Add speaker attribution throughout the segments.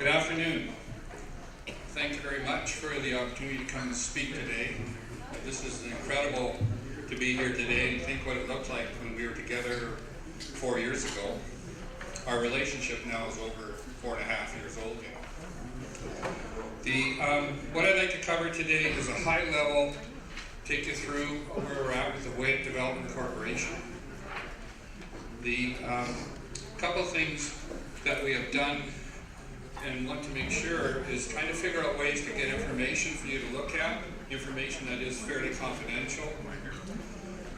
Speaker 1: Good afternoon. Thank you very much for the opportunity to come and speak today. This is incredible to be here today and think what it looked like when we were together 4 years ago. Our relationship now is over 4.5 years old. What I'd like to cover today is a high level, take you through where we're at with the Wade Development Corporation. The couple things that we have done and want to make sure is trying to figure out ways to get information for you to look at, information that is fairly confidential.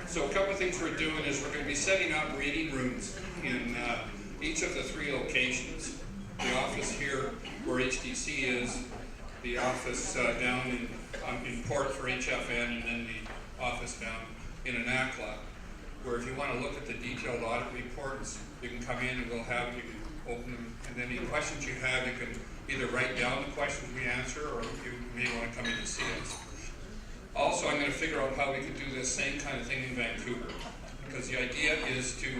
Speaker 1: So a couple of things we're doing is we're going to be setting up reading rooms in each of the 3 locations. The office here where HDC is, the office down in Port for HFN, and then the office down in Anakla, where if you want to look at the detailed audit reports, you can come in and we'll have, you can open them, and then any questions you have, you can either write down the questions we answer, or you may want to come in and see us. Also, I'm going to figure out how we could do this same kind of thing in Vancouver, because the idea is to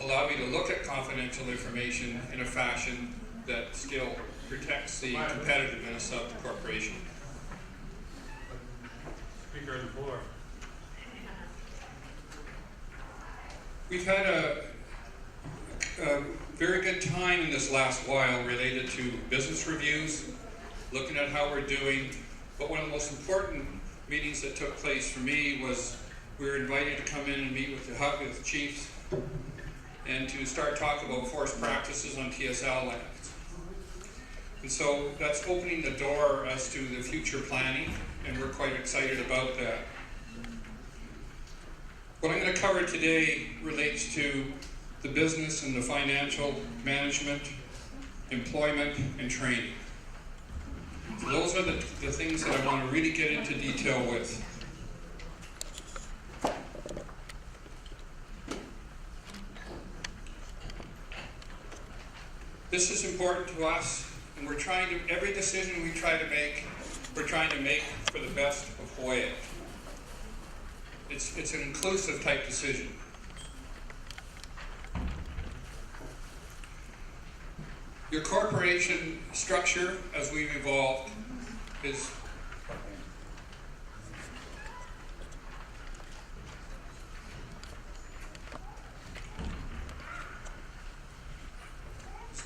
Speaker 1: allow you to look at confidential information in a fashion that still protects the competitiveness of the corporation.
Speaker 2: Speaker on the floor.
Speaker 1: We've had a very good time in this last while related to business reviews, looking at how we're doing, but one of the most important meetings that took place for me was we were invited to come in and meet with the chiefs and to start talking about forced practices on TSL lands. And so that's opening the door as to the future planning, and we're quite excited about that. What I'm going to cover today relates to the business and the financial management, employment, and training. So those are the things that I want to really get into detail with. This is important to us, and we're trying to, every decision we try to make, we're trying to make for the best of Hoya. It's an inclusive type decision. Your corporation structure, as we've evolved, is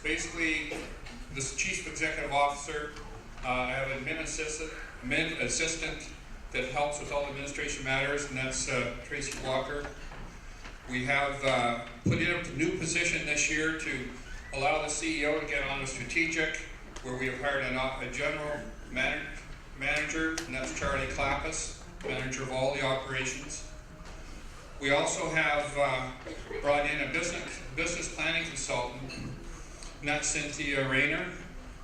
Speaker 1: basically the chief executive officer. I have an admin assistant that helps with all administration matters, and that's Tracy Walker. We have put in a new position this year to allow the CEO to get on a strategic, where we have hired a general manager, and that's Charlie Clappus, manager of all the operations. We also have brought in a business planning consultant, and that's Cynthia Rayner,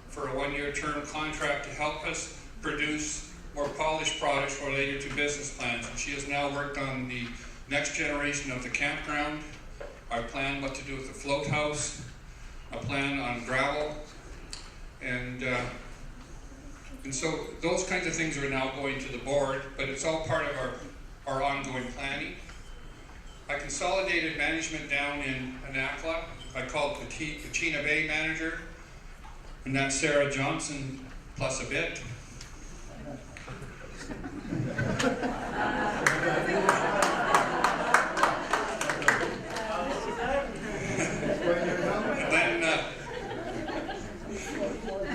Speaker 1: for a 1-year term contract to help us produce more polished products related to business plans. And she has now worked on the next generation of the campground, our plan what to do with the float house, a plan on gravel, and so those kinds of things are now going to the board, but it's all part of our ongoing planning. I consolidated management down in Anakla. I called Pachina Bay manager, and that's Sarah Johnson plus a bit.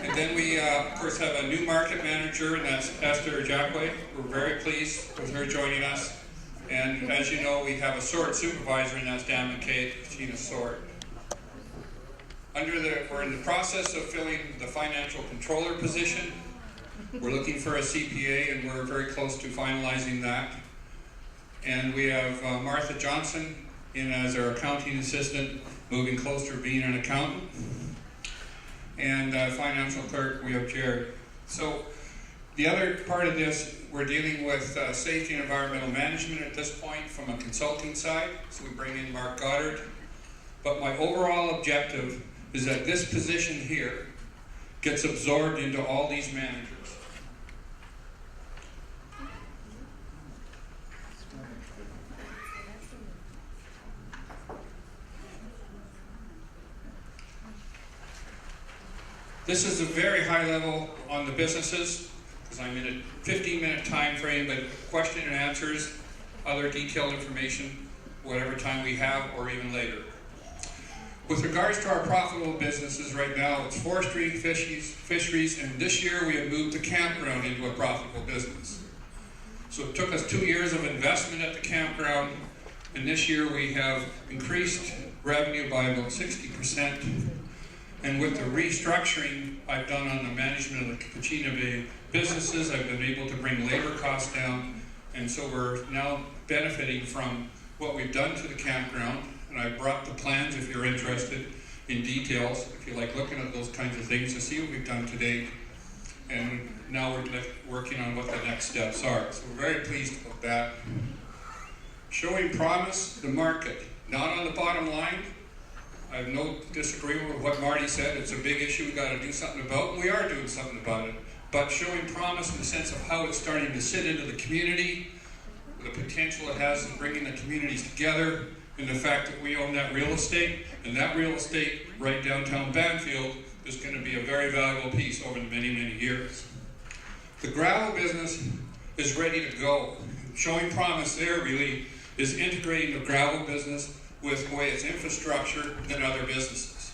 Speaker 1: And then we, of course, have a new market manager, and that's Esther Jacquet. We're very pleased with her joining us. And as you know, we have a sort supervisor, and that's Dan McKay, Pachina Sort. We're in the process of filling the financial controller position. We're looking for a CPA, and we're very close to finalizing that. And we have Martha Johnson in as our accounting assistant, moving closer to being an accountant. And financial clerk, we have Jared. So the other part of this, we're dealing with safety and environmental management at this point from a consulting side. So we bring in Mark Goddard. But my overall objective is that this position here gets absorbed into all these managers. This is a very high level on the businesses, because I'm in a 15-minute time frame, but question and answers, other detailed information, whatever time we have, or even later. With regards to our profitable businesses right now, it's forestry, fisheries, and this year we have moved the campground into a profitable business. So it took us 2 years of investment at the campground, and this year we have increased revenue by about 60%. And with the restructuring I've done on the management of the Kachina Bay businesses, I've been able to bring labor costs down, and so we're now benefiting from what we've done to the campground. And I brought the plans, if you're interested in details, if you like looking at those kinds of things, to see what we've done to date. And now we're working on what the next steps are. So we're very pleased about that. Showing promise, the market. Not on the bottom line. I have no disagreement with what Marty said. It's a big issue we've got to do something about, and we are doing something about it. But showing promise in the sense of how it's starting to sit into the community, the potential it has in bringing the communities together, and the fact that we own that real estate, and that real estate right downtown Banfield is going to be a very valuable piece over the many, many years. The gravel business is ready to go. Showing promise there really is integrating the gravel business with the way it's infrastructure than other businesses.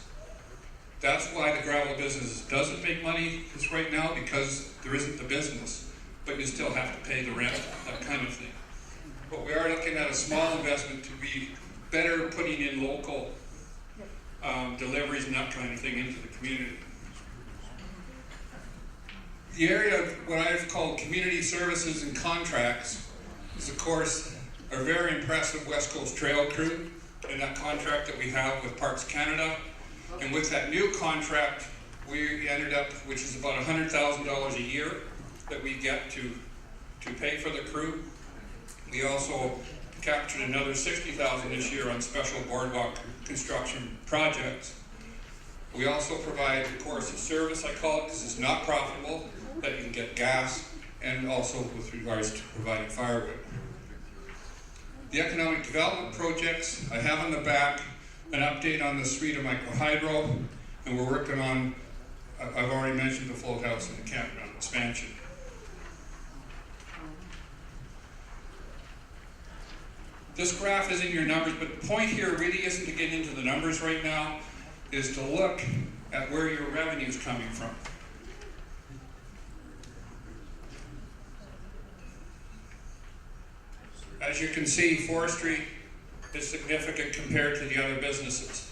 Speaker 1: That's why the gravel business doesn't make money right now, because there isn't the business, but you still have to pay the rent, that kind of thing. But we are looking at a small investment to be better putting in local deliveries and that kind of thing into the community. The area of what I've called community services and contracts is, of course, our very impressive West Coast Trail crew and that contract that we have with Parks Canada. And with that new contract, we ended up, which is about $100,000 a year that we get to pay for the crew. We also captured another $60,000 this year on special boardwalk construction projects. We also provide, of course, a service, I call it, because it's not profitable, that you can get gas, and also with regards to providing firewood. The economic development projects, I have on the back an update on the suite of microhydro, and we're working on, I've already mentioned the float house and the campground expansion. This graph is in your numbers, but the point here really isn't to get into the numbers right now, is to look at where your revenue is coming from. As you can see, forestry is significant compared to the other businesses.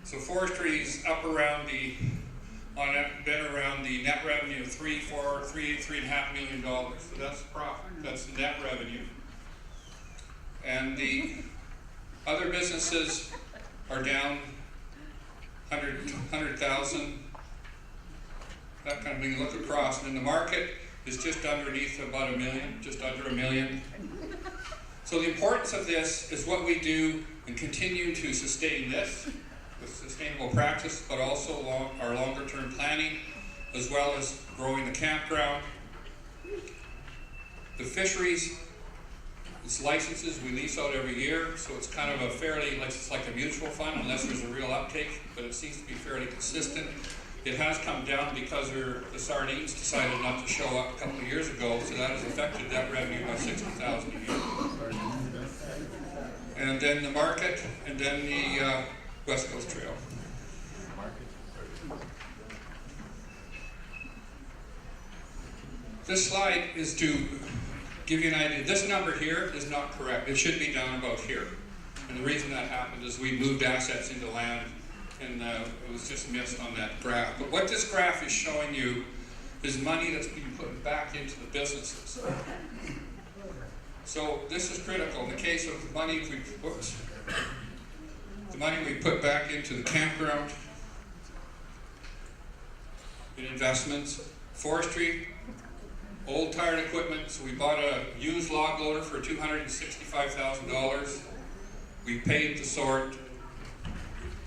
Speaker 1: So forestry is up around been around the net revenue of $3.5 million. So that's profit, that's the net revenue. And the other businesses are down 100,000, that kind of thing. Look across, and the market is just underneath about $1 million, just under $1 million. So the importance of this is what we do and continue to sustain this with sustainable practice, but also our longer term planning, as well as growing the campground. The fisheries, it's licenses we lease out every year, so it's kind of a fairly, it's like a mutual fund unless there's a real uptake, but it seems to be fairly consistent. It has come down because the sardines decided not to show up a couple of years ago, so that has affected that revenue by $60,000 a year. And then the market, and then the West Coast Trail. This slide is to give you an idea. This number here is not correct. It should be down about here. And the reason that happened is we moved assets into land, and it was just missed on that graph. But what this graph is showing you is money that's being put back into the businesses. So this is critical. In the case of the money we put back into the campground, in investments, forestry, old tired equipment. So we bought a used log loader for $265,000. We paid the sort.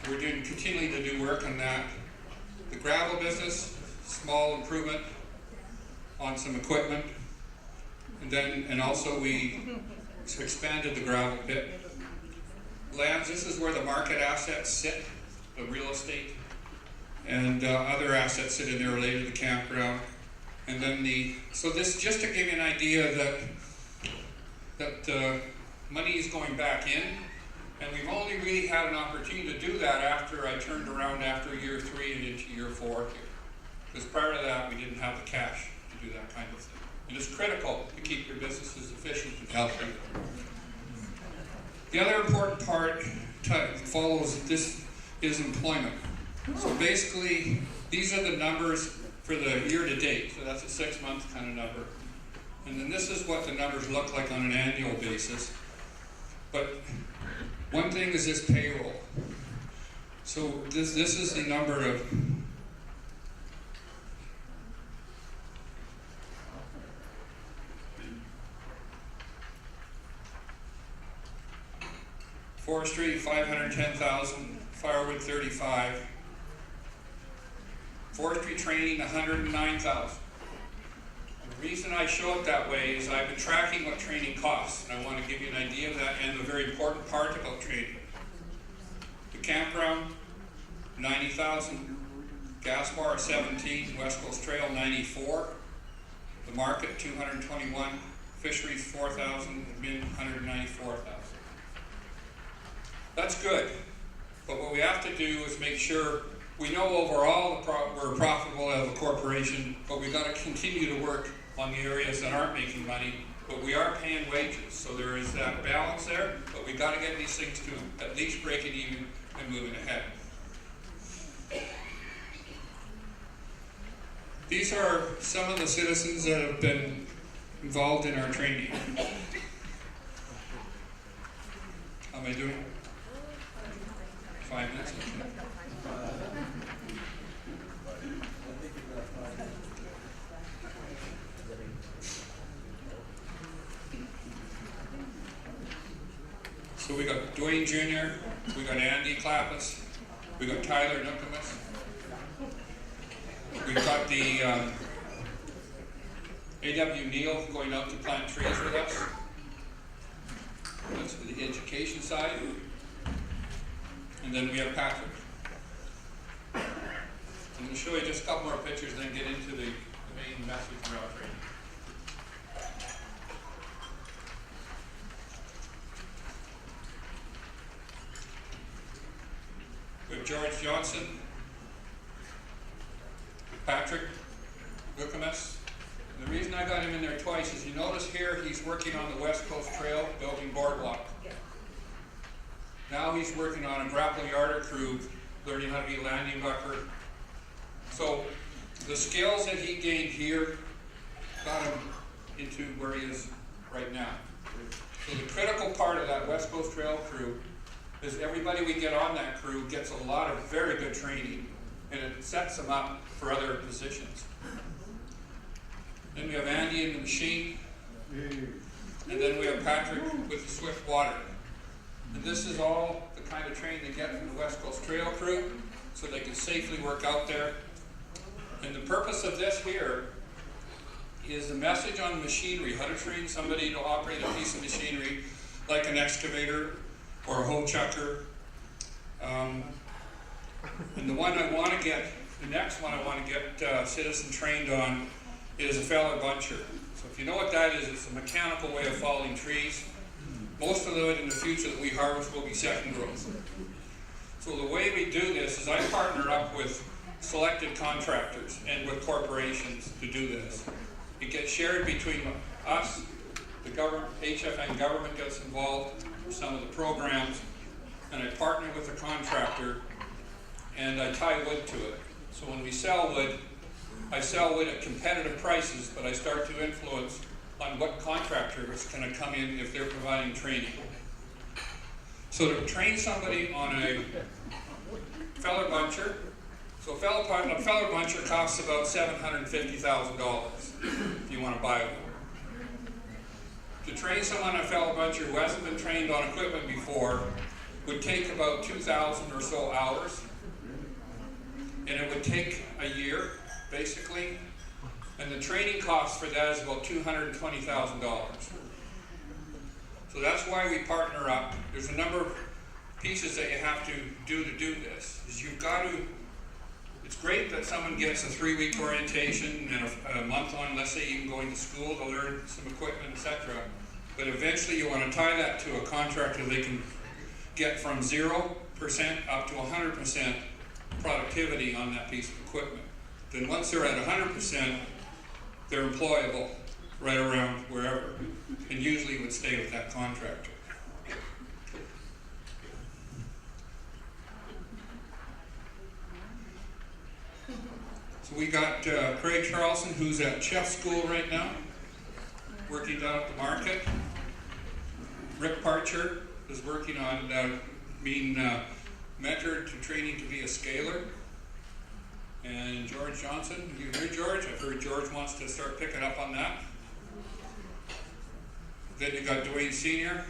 Speaker 1: We're continuing to do work on that. The gravel business, small improvement on some equipment. And also we expanded the gravel pit. Lands, this is where the market assets sit, the real estate. and other assets sit in there related to the campground. And then so this, just to give you an idea that money is going back in, and we've only really had an opportunity to do that after I turned around after year 3 and into year 4 here. Because prior to that, we didn't have the cash to do that kind of thing. And it's critical to keep your businesses efficient and healthy. The other important part follows this is employment. So basically, these are the numbers for the year to date. So that's a 6-month kind of number. And then this is what the numbers look like on an annual basis. But one thing is this payroll. So this is the number of forestry, 510,000, firewood, 35. Forestry training, 109,000. The reason I show it that way is I've been tracking what training costs, and I want to give you an idea of that and the very important part about training. The campground, 90,000. Gas bar, 17. West Coast Trail, 94. The market, 221. Fisheries, 4,000. Min, 194,000. That's good, but what we have to do is make sure we know overall we're profitable as a corporation, but we've got to continue to work on the areas that aren't making money, but we are paying wages, so there is that balance there, but we've got to get these things to at least break it even and moving ahead. These are some of the citizens that have been involved in our training. How am I doing? 5 minutes. So we got Dwayne Jr., we got Andy Clappus, we got Tyler Nookamus, we've got the A.W. Neal going out to plant trees with us. That's for the education side. And then we have Patrick. I'm going to show you just a couple more pictures, then get into the main message of our training. We have George Johnson, Patrick Nookamus. The reason I got him in there twice is you notice here he's working on the West Coast Trail, building boardwalk. Now he's working on a grapple yarder crew, learning how to be a landing bucker. So the skills that he gained here got him into where he is right now. So the critical part of that West Coast Trail crew is everybody we get on that crew gets a lot of very good training, and it sets them up for other positions. Then we have Andy in the machine, and then we have Patrick with the swift water. And this is all the kind of training they get from the West Coast Trail crew, so they can safely work out there. And the purpose of this here is the message on machinery, how to train somebody to operate a piece of machinery like an excavator or a hoe chucker. And the one I want to get, the next one I want to get citizen trained on is a feller buncher. So if you know what that is, it's a mechanical way of falling trees. Most of it in the future that we harvest will be second growth. So the way we do this is I partner up with selected contractors and with corporations to do this. It gets shared between us, the government, HFN government gets involved in some of the programs, and I partner with a contractor and I tie wood to it. So when we sell wood, I sell wood at competitive prices, but I start to influence on what contractor is going to come in if they're providing training. So to train somebody on a feller buncher, so a feller buncher costs about $750,000 if you want to buy one. To train someone on a feller buncher who hasn't been trained on equipment before would take about 2,000 or so hours, and it would take a year, basically. And the training cost for that is about $220,000. So that's why we partner up. There's a number of pieces that you have to do this. Is you've got to, It's great that someone gets a 3-week orientation and a month on, let's say, even going to school to learn some equipment, etc. But eventually you want to tie that to a contractor they can get from 0% up to 100% productivity on that piece of equipment. Then once they're at 100%, they're employable right around wherever, and usually would stay with that contractor. So we got Craig Charlson, who's at chef school right now, working down at the market. Rick Parcher is working on being mentored to training to be a scaler. And George Johnson, you heard George? I've heard George wants to start picking up on that. Then you got Dwayne Sr.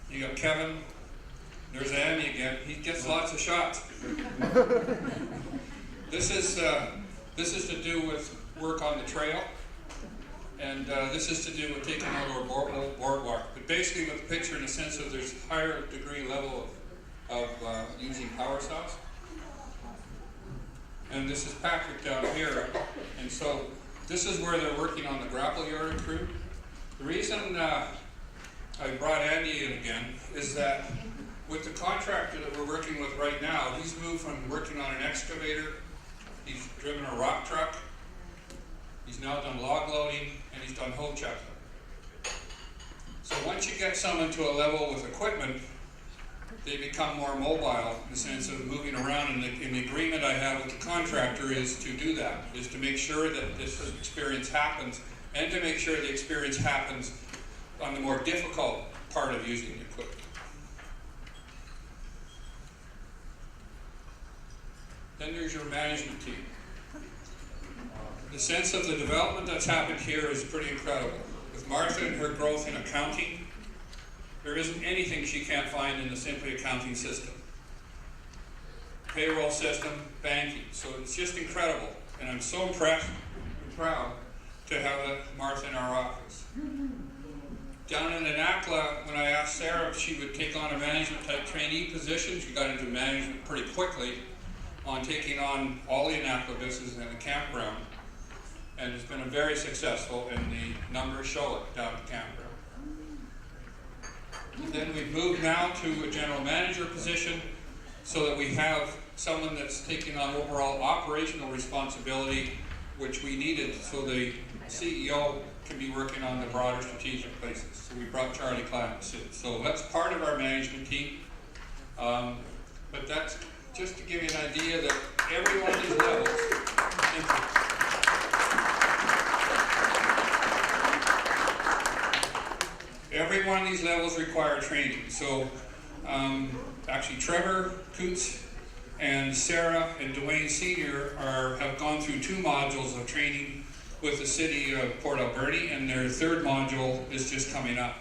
Speaker 1: You got Kevin. There's Andy again. He gets lots of shots. This is to do with work on the trail, and this is to do with taking out our boardwalk. But basically, with the picture, in the sense of there's higher degree level of using power saws. And this is Patrick down here, and so this is where they're working on the grapple yard crew. The reason I brought Andy in again is that with the contractor that we're working with right now, he's moved from working on an excavator, he's driven a rock truck, he's now done log loading, and he's done hoe chucking. So once you get someone to a level with equipment, they become more mobile in the sense of moving around, and the agreement I have with the contractor is to do that, is to make sure that this experience happens, and to make sure the experience happens on the more difficult part of using the equipment. Then there's your management team. The sense of the development that's happened here is pretty incredible. With Martha and her growth in accounting, there isn't anything she can't find in the Simply accounting system. Payroll system, banking. So it's just incredible. And I'm so impressed and proud to have Martha in our office. Down in Anakla, when I asked Sarah if she would take on a management type trainee position, she got into management pretty quickly on taking on all the Anakla business in the campground. And it's been very successful, and the numbers show it down at the campground. And then we've moved now to a general manager position so that we have someone that's taking on overall operational responsibility, which we needed so the CEO can be working on the broader strategic places. So we brought Charlie Clamps in. So that's part of our management team. But that's just to give you an idea that every one of these levels every one of these levels require training. So actually Trevor Coots and Sarah and Dwayne Sr. have gone through 2 modules of training with the city of Port Alberni, and their 3rd module is just coming up.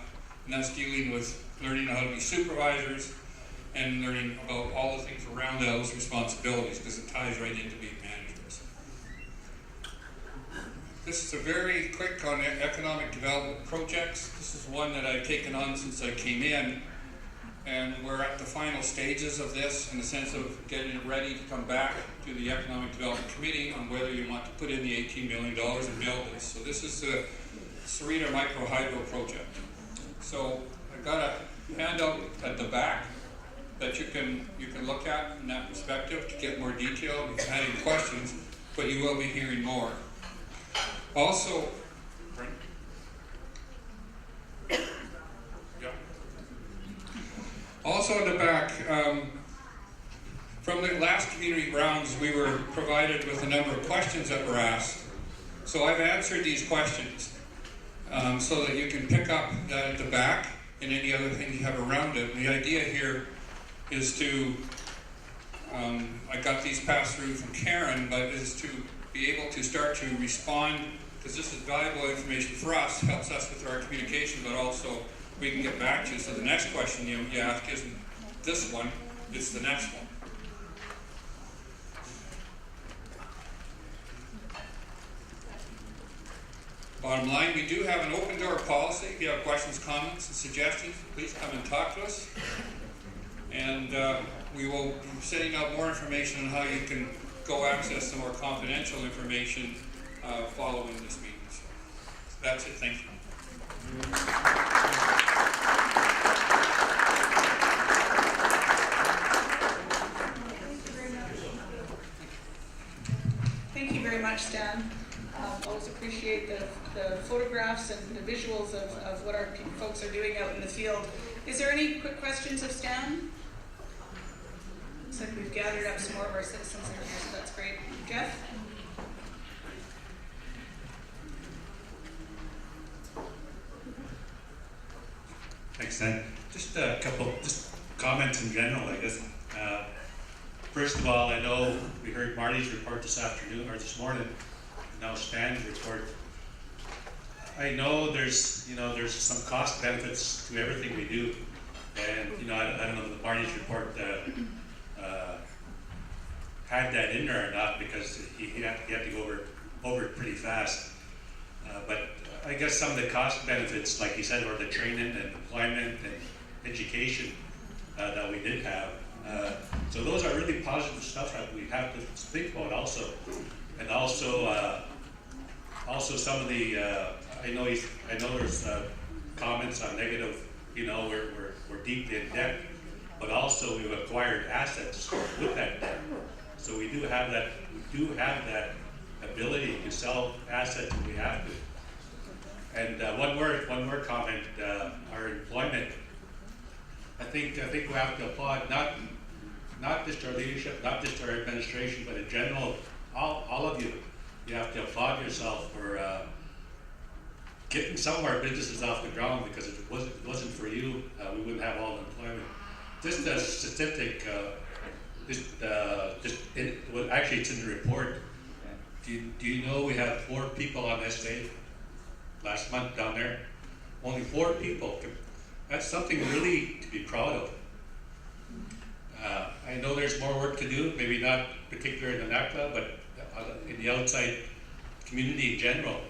Speaker 1: And that's dealing with learning how to be supervisors and learning about all the things around those responsibilities, because it ties right into being managers. This is a very quick on economic development projects. This is one that I've taken on since I came in, and we're at the final stages of this in the sense of getting it ready to come back to the Economic Development Committee on whether you want to put in the $18 million and build this. So this is the Serena Micro Hydro project. So I've got a handout at the back that you can look at from that perspective to get more detail if you have any questions, but you will be hearing more. Also, also in the back, from the last community grounds, we were provided with a number of questions that were asked. So I've answered these questions so that you can pick up that at the back and any other things you have around it. And the idea here is to, I got these passed through from Karen, but is to be able to start to respond, because this is valuable information for us, helps us with our communication, but also we can get back to. So the next question you ask isn't this one, it's the next one. Bottom line, we do have an open door policy. If you have questions, comments, and suggestions, please come and talk to us. And we will be sending out more information on how you can go access some more confidential information following this meeting. So that's it. Thank you.
Speaker 2: Thank you very much, Stan. Always appreciate the photographs and the visuals of what our folks are doing out in the field. Is there any quick questions of Stan? Looks like we've gathered up some more of our citizens that are here, so that's great. Jeff?
Speaker 3: Thanks, Stan. Just a couple comments in general, I guess. First of all, I know we heard Marty's report this afternoon or this morning, now Stan's report. I know there's some cost benefits to everything we do, and I don't know if Marty's report had that in there or not, because he had to go over it pretty fast. But I guess some of the cost benefits, like you said, were the training and employment and education that we did have. So those are really positive stuff that we have to speak about also. And also some of the, I know there's comments on negative, we're deeply in debt, but also we've acquired assets with that debt. So we do have that ability to sell assets if we have to. And one more comment, our employment. I think we have to applaud not just our leadership, not just our administration, but in general, all of you. You have to applaud yourself for getting some of our businesses off the ground, because if it wasn't for you, we wouldn't have all the employment. Just a statistic, actually it's in the report. Do you know we have 4 people on SA last month down there? Only 4 people. That's something really to be proud of. I know there's more work to do, maybe not particularly in the NACLA, but in the outside community in general.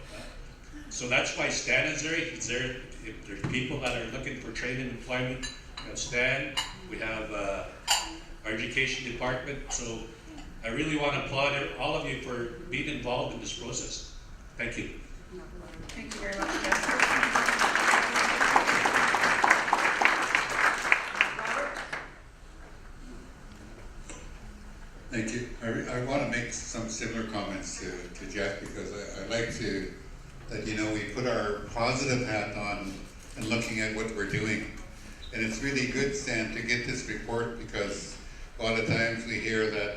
Speaker 3: So that's why Stan is there. He's there. If there's people that are looking for trade and employment, we have Stan, we have our education department. So I really want to applaud all of you for being involved in this process. Thank you.
Speaker 2: Thank you very much, Jeff.
Speaker 4: Thank you. I want to make some similar comments to Jeff, because I like to, that we put our positive hat on and looking at what we're doing. And it's really good, Stan, to get this report, because a lot of times we hear that,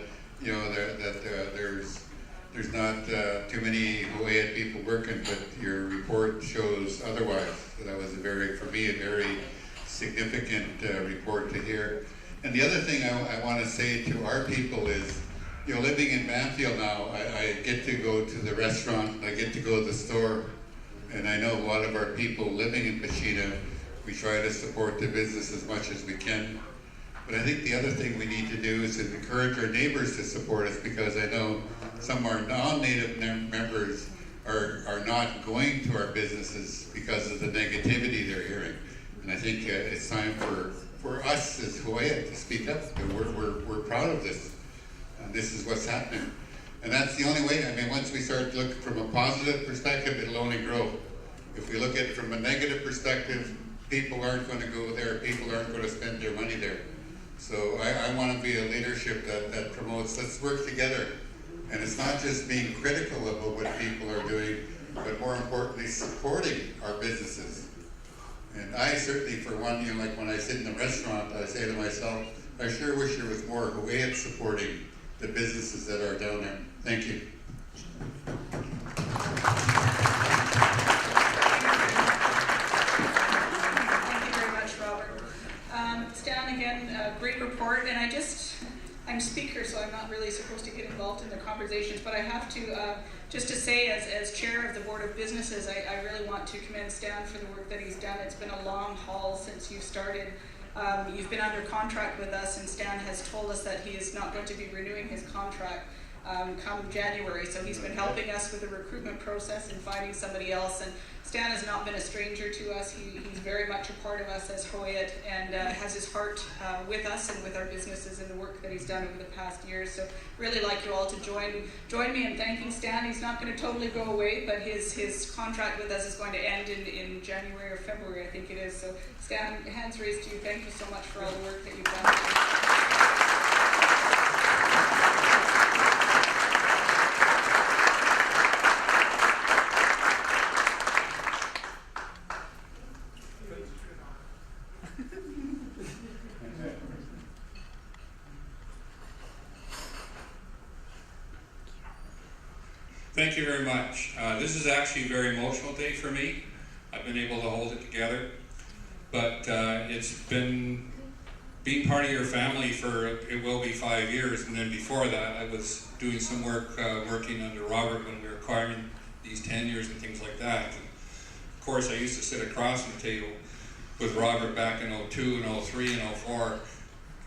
Speaker 4: there's not too many Hawaiian people working, but your report shows otherwise. So that was for me, a very significant report to hear. And the other thing I want to say to our people is, living in Banfield now, I get to go to the restaurant, I get to go to the store, and I know a lot of our people living in Pachita, we try to support the business as much as we can. But I think the other thing we need to do is to encourage our neighbors to support us, because I know some of our non-native members are not going to our businesses because of the negativity they're hearing. And I think it's time for us as Hawaiian to speak up. We're proud of this, and this is what's happening. And that's the only way. I mean, once we start to look from a positive perspective, it'll only grow. If we look at it from a negative perspective, people aren't going to go there, people aren't going to spend their money there. So I want to be a leadership that promotes, let's work together. And it's not just being critical of what people are doing, but more importantly, supporting our businesses. And I certainly, for one, like when I sit in the restaurant, I say to myself, I sure wish there was more Hawaiians supporting the businesses that are down there. Thank you.
Speaker 2: Thank you very much, Robert. Stan, again, great report. And I'm speaker, so I'm not really supposed to get involved in the conversations, but I have to, just to say, as chair of the Board of Businesses, I really want to commend Stan for the work that he's done. It's been a long haul since you started. You've been under contract with us, and Stan has told us that he is not going to be renewing his contract. come January. So he's been helping us with the recruitment process and finding somebody else. And Stan has not been a stranger to us. He's very much a part of us as Hoyt, and has his heart with us and with our businesses and the work that he's done over the past years. So really like you all to join me in thanking Stan. He's not going to totally go away, but his contract with us is going to end in January or February, I think it is. So Stan, hands raised to you. Thank you so much for all the work that you've done.
Speaker 1: Thank you very much. This is actually a very emotional day for me. I've been able to hold it together, but it's been being part of your family for, it will be 5 years, and then before that I was doing some work working under Robert when we were acquiring these tenures and things like that. And of course, I used to sit across the table with Robert back in 02 and 03 and 04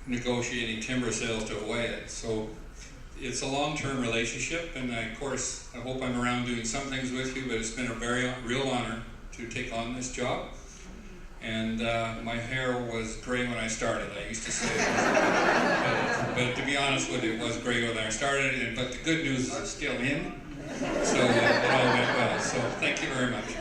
Speaker 1: negotiating timber sales to Hawaii. So it's a long-term relationship, and of course I hope I'm around doing some things with you, but it's been a very real honor to take on this job. And my hair was gray when I started, I used to say. But to be honest with you, it was gray when I started, but the good news is it's still in, so it all went well. So thank you very much.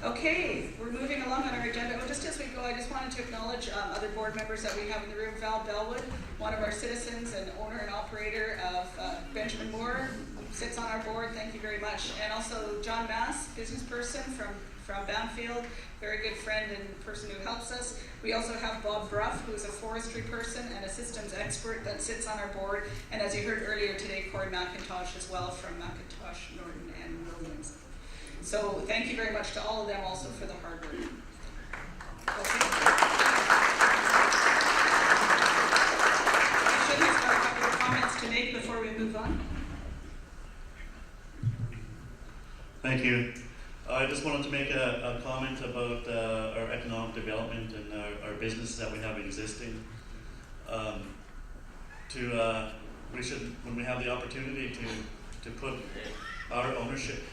Speaker 2: Okay, we're moving along on our agenda. Well, just as we go, I just wanted to acknowledge other board members that we have in the room. Val Bellwood, one of our citizens and owner and operator of Benjamin Moore, sits on our board. Thank you very much. And also John Mass, business person from Banfield, very good friend and person who helps us. We also have Bob Bruff, who is a forestry person and a systems expert that sits on our board. And as you heard earlier today, Corey McIntosh as well from McIntosh, Norton and Williams. So thank you very much to all of them also for the hard work. Okay. Should we start a couple of comments to make before we move on?
Speaker 5: Thank you. I just wanted to make a comment about our economic development and our businesses that we have existing. We should, when we have the opportunity to put our ownership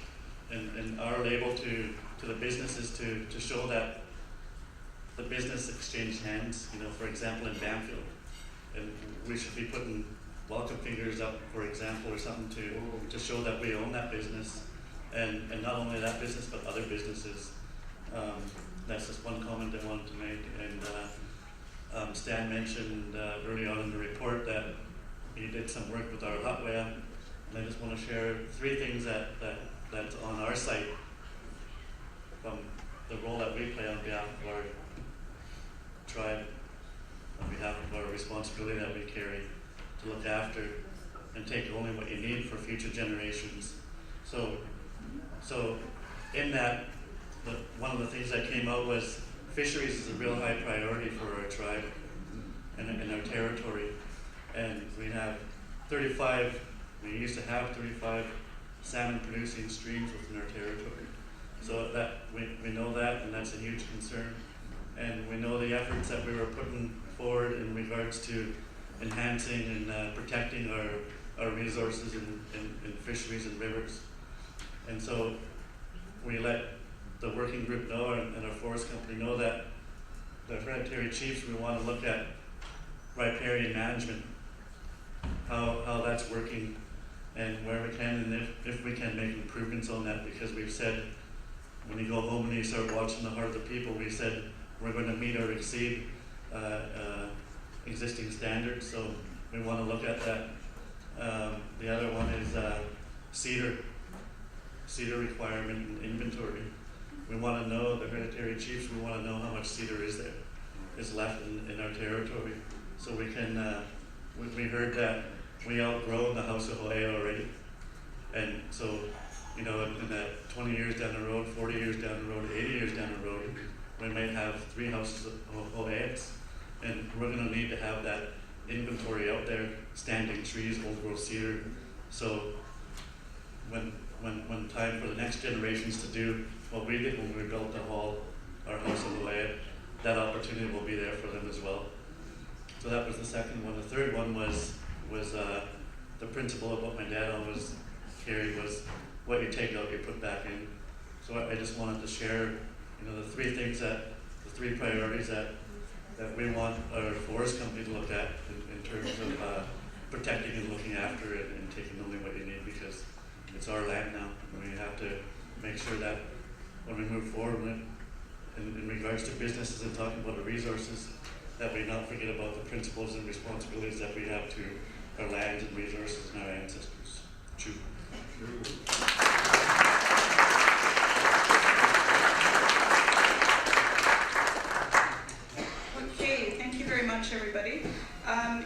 Speaker 5: and our label to the businesses to show that the business exchanged hands, for example in Banfield, and we should be putting welcome figures up, for example, or something to show that we own that business, and not only that business but other businesses. That's just one comment I wanted to make. And Stan mentioned early on in the report that he did some work with our hotware, and I just want to share 3 things that's on our site from the role that we play on behalf of our tribe, on behalf of our responsibility that we carry to look after and take only what you need for future generations. So in that, one of the things that came out was fisheries is a real high priority for our tribe and in our territory. And we used to have 35 salmon producing streams within our territory. So that we know that, and that's a huge concern. And we know the efforts that we were putting forward in regards to enhancing and protecting our resources in fisheries and rivers. And so we let the working group know and our forest company know that the hereditary chiefs, we want to look at riparian management, how that's working, and where we can, and if we can make improvements on that, because we've said when you go home and you start watching the heart of the people, we said we're going to meet or exceed existing standards, so we want to look at that. The other one is cedar requirement and inventory. We want to know, the hereditary chiefs, we want to know how much cedar is left in our territory, so we can, we heard that we outgrow the House of Hawaii already, and so, in that 20 years down the road, 40 years down the road, 80 years down the road, we might have 3 houses of Hawaiians, and we're going to need to have that inventory out there, standing trees, old growth cedar. So when when time for the next generations to do what we did when we built our house in the way, that opportunity will be there for them as well. So that was the second one. The third one was the principle of what my dad always carried was what you take out, you put back in. So I just wanted to share, the three priorities that we want our forest company to look at in terms of protecting and looking after it and taking only what you need, because it's our land now. And we have to make sure that when we move forward in regards to businesses and talking about the resources, that we not forget about the principles and responsibilities that we have to our lands and resources and our ancestors. Chew.
Speaker 2: Okay, thank you very much, everybody.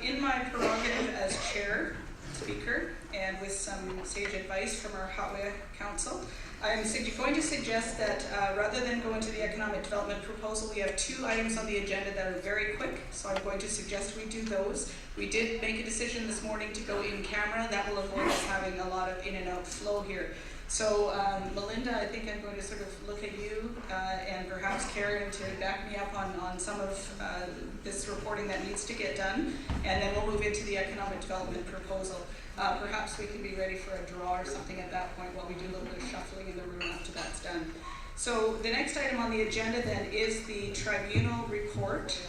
Speaker 2: In my prerogative as chair, speaker, and with some sage advice from our Hawaii Council, I'm going to suggest that rather than go into the economic development proposal, we have 2 items on the agenda that are very quick, so I'm going to suggest we do those. We did make a decision this morning to go in camera. That will avoid us having a lot of in and out flow here. So Melinda, I think I'm going to sort of look at you and perhaps Karen to back me up on some of this reporting that needs to get done, and then we'll move into the economic development proposal. Perhaps we can be ready for a draw or something at that point while we do a little bit of shuffling in the room after that's done. So the next item on the agenda then is the tribunal report,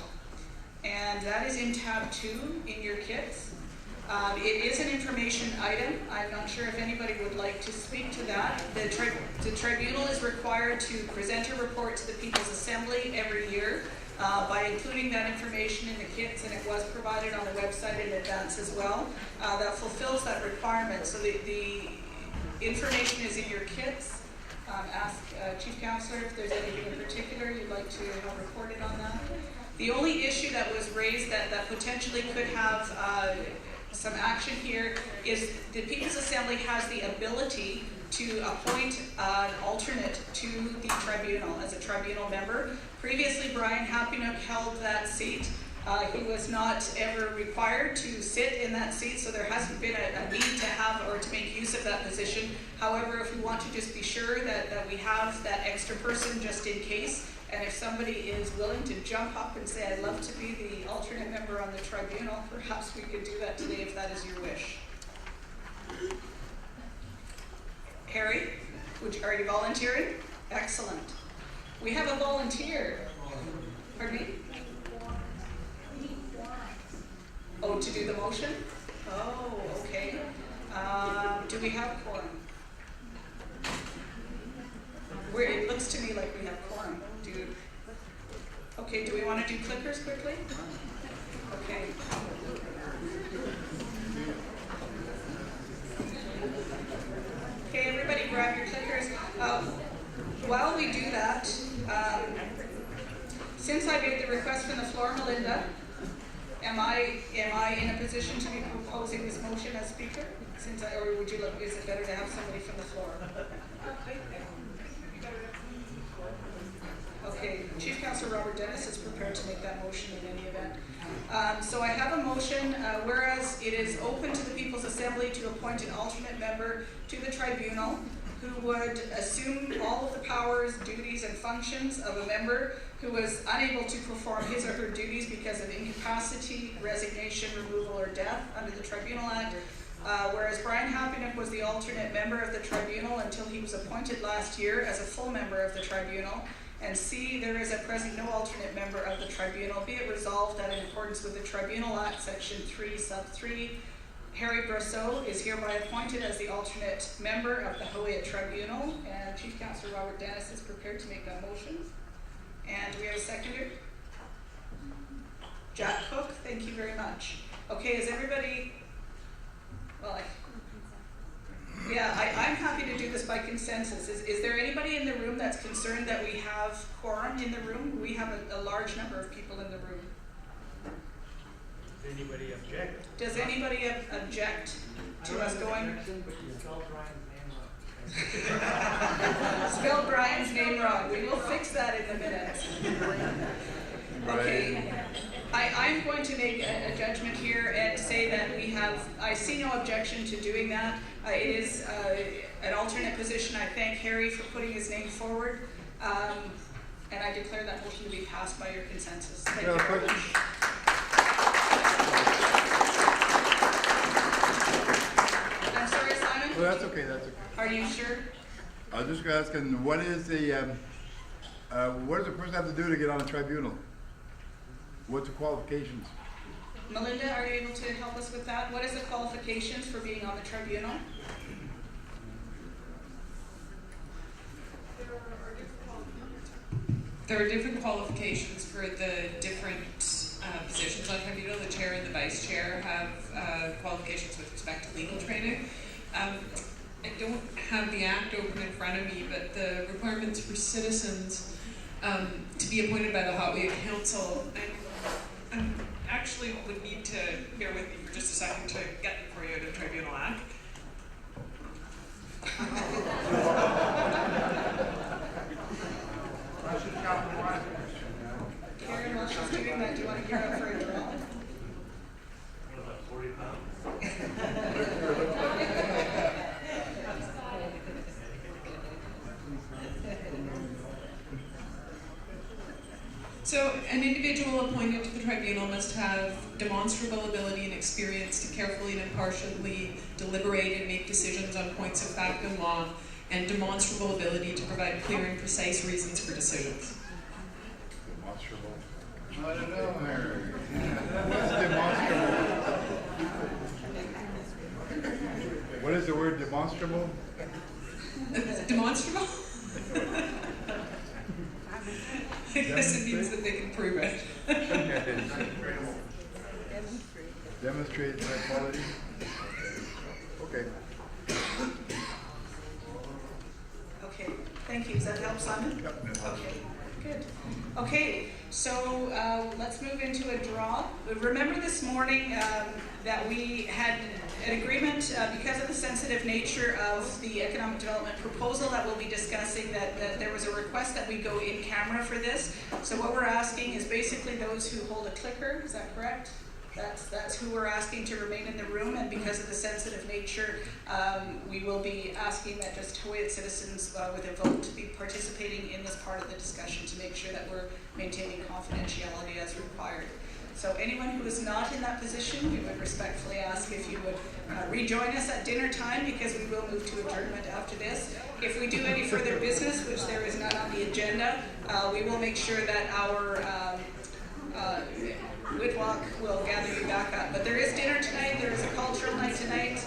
Speaker 2: and that is in tab 2 in your kits. It is an information item. I'm not sure if anybody would like to speak to that. The tribunal is required to present a report to the People's Assembly every year by including that information in the kits, and it was provided on the website in advance as well. That fulfills that requirement. So the information is in your kits. Ask Chief Councillor if there's anything in particular you'd like to have reported on that. The only issue that was raised that potentially could have some action here is the People's Assembly has the ability to appoint an alternate to the tribunal as a tribunal member. Previously, Brian Happynook held that seat. He was not ever required to sit in that seat, so there hasn't been a need to have or to make use of that position. However, if we want to just be sure that we have that extra person just in case, and if somebody is willing to jump up and say, I'd love to be the alternate member on the tribunal, perhaps we could do that today if that is your wish. Harry, are you volunteering? Excellent. We have a volunteer. Pardon me? Oh, to do the motion? Oh, okay. Do we have quorum? It looks to me like we have quorum. Okay, do we want to do clickers quickly? Okay. Okay, everybody grab your clickers. While we do that, since I made the request from the floor, Melinda, am I in a position to be proposing this motion as speaker? Or would you look? Is it better to have somebody from the floor? Okay, Chief Councillor Robert Dennis is prepared to make that motion in any event. So I have a motion, whereas it is open to the People's Assembly to appoint an alternate member to the tribunal who would assume all of the powers, duties, and functions of a member who was unable to perform his or her duties because of incapacity, resignation, removal, or death under the Tribunal Act. Whereas Brian Happynook was the alternate member of the tribunal until he was appointed last year as a full member of the tribunal. And C, there is at present no alternate member of the tribunal. Be it resolved that in accordance with the Tribunal Act, Section 3, Sub 3, Harry Brosseau is hereby appointed as the alternate member of the Hawaii Tribunal, and Chief Councillor Robert Dennis is prepared to make that motion. And do we have a seconder? Jack Cook, thank you very much. Okay, is everybody, I'm happy to do this by consensus. Is there anybody in the room that's concerned that we have quorum in the room? We have a large number of people in the room.
Speaker 6: Does anybody object?
Speaker 2: Does anybody object to us going? Spell Brian's name wrong. We will fix that in the minutes. Okay. I'm going to make a judgment here and say that I see no objection to doing that. It is an alternate position. I thank Harry for putting his name forward. And I declare that motion to be passed by your consensus. Thank you very much. I'm sorry, Simon?
Speaker 6: Well, that's okay, that's okay.
Speaker 2: Are you sure?
Speaker 6: I was just asking, what does the person have to do to get on a tribunal? What's the qualifications?
Speaker 2: Melinda, are you able to help us with that? What is the qualifications for being on the tribunal?
Speaker 7: There are different qualifications for the different positions on tribunal. The chair and the vice chair have qualifications with respect to legal training. I don't have the act open in front of me, but the requirements for citizens to be appointed by the Hot Wheel Council, and actually would need to bear with me for just a second to get them for you out of Tribunal Act.
Speaker 2: Karen, while she's doing that, do you want to gear up for a draw?
Speaker 5: What about 40 pounds?
Speaker 7: So, an individual appointed to the tribunal must have demonstrable ability and experience to carefully and impartially deliberate and make decisions on points of fact and law, and demonstrable ability to provide clear and precise reasons for decisions.
Speaker 6: Demonstrable. I don't know, Harry. What's demonstrable? What is the word demonstrable?
Speaker 7: Demonstrable? I guess it means that they can prove it.
Speaker 6: Demonstrate my quality? Okay.
Speaker 2: Okay, thank you. Does that help, Simon?
Speaker 6: Yep.
Speaker 2: Okay, good. Okay, so let's move into a draw. Remember this morning that we had an agreement because of the sensitive nature of the economic development proposal that we'll be discussing, that there was a request that we go in camera for this. So what we're asking is basically those who hold a clicker, is that correct? That's who we're asking to remain in the room, and because of the sensitive nature, we will be asking that just Hawaiian citizens with a vote to be participating in this part of the discussion to make sure that we're maintaining confidentiality as required. So anyone who is not in that position, we would respectfully ask if you would rejoin us at dinner time, because we will move to adjournment after this. If we do any further business, which there is none on the agenda, we will make sure that our Whitlock will gather you back up. But there is dinner tonight, there is a cultural night tonight.